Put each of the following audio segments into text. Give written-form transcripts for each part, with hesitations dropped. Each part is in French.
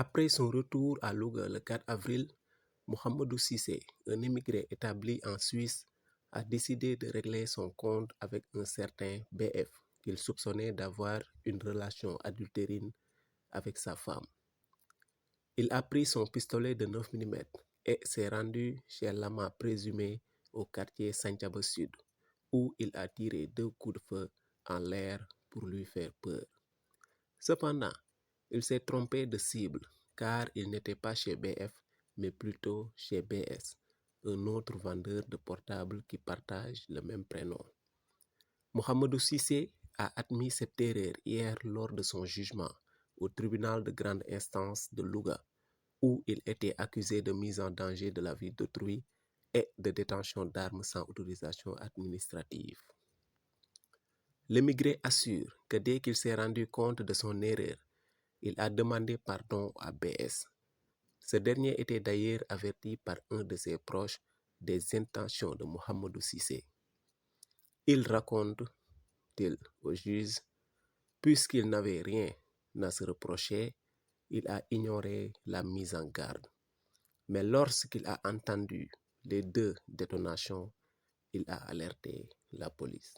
Après son retour à Louga le 4 avril, Mohamedou Cissé, un émigré établi en Suisse, a décidé de régler son compte avec un certain BF qu'il soupçonnait d'avoir une relation adultérine avec sa femme. Il a pris son pistolet de 9 mm et s'est rendu chez l'amant présumé au quartier Santhiaba Sud, où il a tiré 2 coups de feu en l'air pour lui faire peur. Cependant, il s'est trompé de cible car il n'était pas chez BF, mais plutôt chez BS, un autre vendeur de portables qui partage le même prénom. Mohamedou Cissé a admis cette erreur hier lors de son jugement au tribunal de grande instance de Louga, où il était accusé de mise en danger de la vie d'autrui et de détention d'armes sans autorisation administrative. L'émigré assure que dès qu'il s'est rendu compte de son erreur, il a demandé pardon à BS. Ce dernier était d'ailleurs averti par un de ses proches des intentions de Mohamedou Cissé. Il raconte-t-il au juge, puisqu'il n'avait rien à se reprocher, il a ignoré la mise en garde. Mais lorsqu'il a entendu les 2 détonations, il a alerté la police.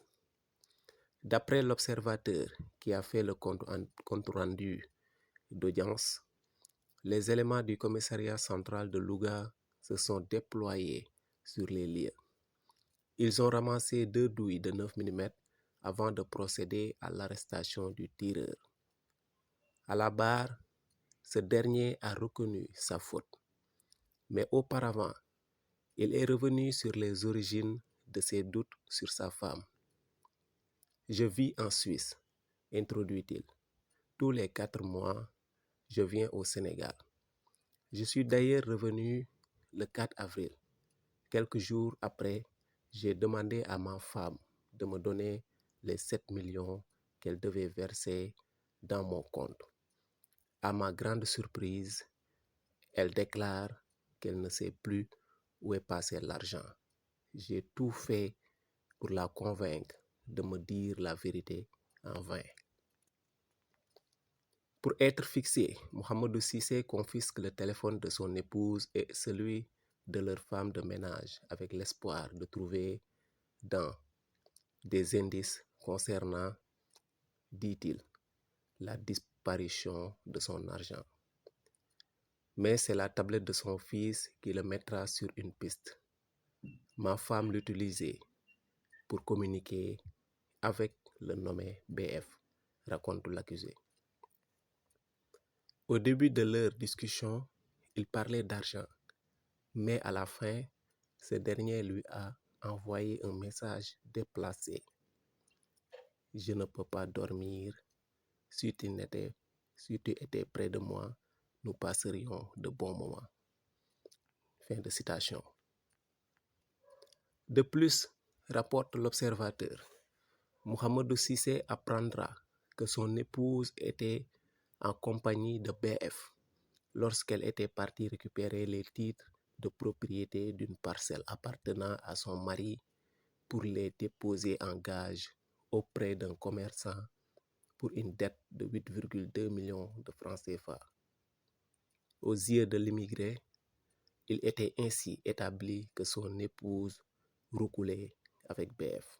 D'après l'observateur qui a fait le compte rendu d'audience, les éléments du commissariat central de Louga se sont déployés sur les lieux. Ils ont ramassé 2 douilles de 9 mm avant de procéder à l'arrestation du tireur. À la barre, ce dernier a reconnu sa faute. Mais auparavant, il est revenu sur les origines de ses doutes sur sa femme. Je vis en Suisse, introduit-il. Tous les 4 mois, je viens au Sénégal. Je suis d'ailleurs revenu le 4 avril. Quelques jours après, j'ai demandé à ma femme de me donner les 7 millions qu'elle devait verser dans mon compte. À ma grande surprise, elle déclare qu'elle ne sait plus où est passé l'argent. J'ai tout fait pour la convaincre de me dire la vérité en vain. Pour être fixé, Mohamedou Cissé confisque le téléphone de son épouse et celui de leur femme de ménage avec l'espoir de trouver dans des indices concernant, dit-il, la disparition de son argent. Mais c'est la tablette de son fils qui le mettra sur une piste. Ma femme l'utilisait pour communiquer avec le nommé BF, raconte l'accusé. Au début de leur discussion, il parlait d'argent, mais à la fin, ce dernier lui a envoyé un message déplacé. Je ne peux pas dormir. Si tu étais près de moi, nous passerions de bons moments. Fin de citation. De plus, rapporte l'observateur, Mohamedou Cissé apprendra que son épouse était en compagnie de BF lorsqu'elle était partie récupérer les titres de propriété d'une parcelle appartenant à son mari pour les déposer en gage auprès d'un commerçant pour une dette de 8,2 millions de francs CFA. Aux yeux de l'immigré, il était ainsi établi que son épouse roucoulait avec BF.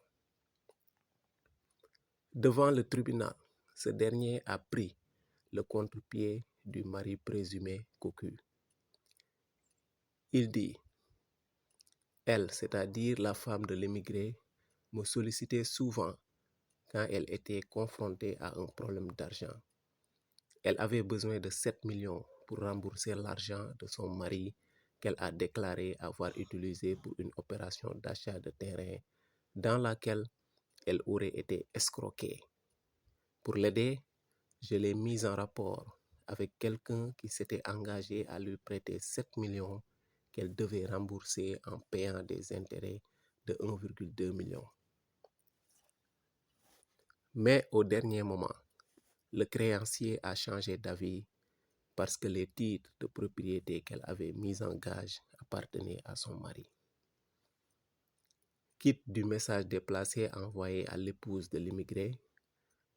Devant le tribunal, ce dernier a pris le contre-pied du mari présumé cocu. Il dit, elle, c'est-à-dire la femme de l'immigré, me sollicitait souvent quand elle était confrontée à un problème d'argent. Elle avait besoin de 7 millions pour rembourser l'argent de son mari qu'elle a déclaré avoir utilisé pour une opération d'achat de terrain dans laquelle elle aurait été escroquée. Pour l'aider, je l'ai mise en rapport avec quelqu'un qui s'était engagé à lui prêter 7 millions qu'elle devait rembourser en payant des intérêts de 1,2 million. Mais au dernier moment, le créancier a changé d'avis parce que les titres de propriété qu'elle avait mis en gage appartenaient à son mari. Quitte du message déplacé envoyé à l'épouse de l'immigré,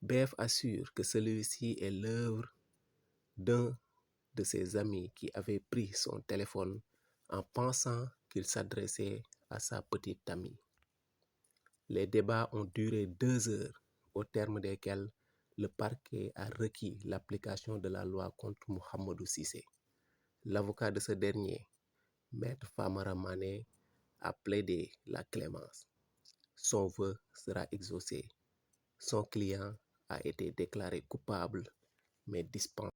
BF assure que celui-ci est l'œuvre d'un de ses amis qui avait pris son téléphone en pensant qu'il s'adressait à sa petite amie. Les débats ont duré 2 heures, au terme desquels le parquet a requis l'application de la loi contre Mohamedou Cissé. L'avocat de ce dernier, Maître Famara Mané, a plaidé la clémence. Son vœu sera exaucé. Son client a été déclaré coupable, mais dispensé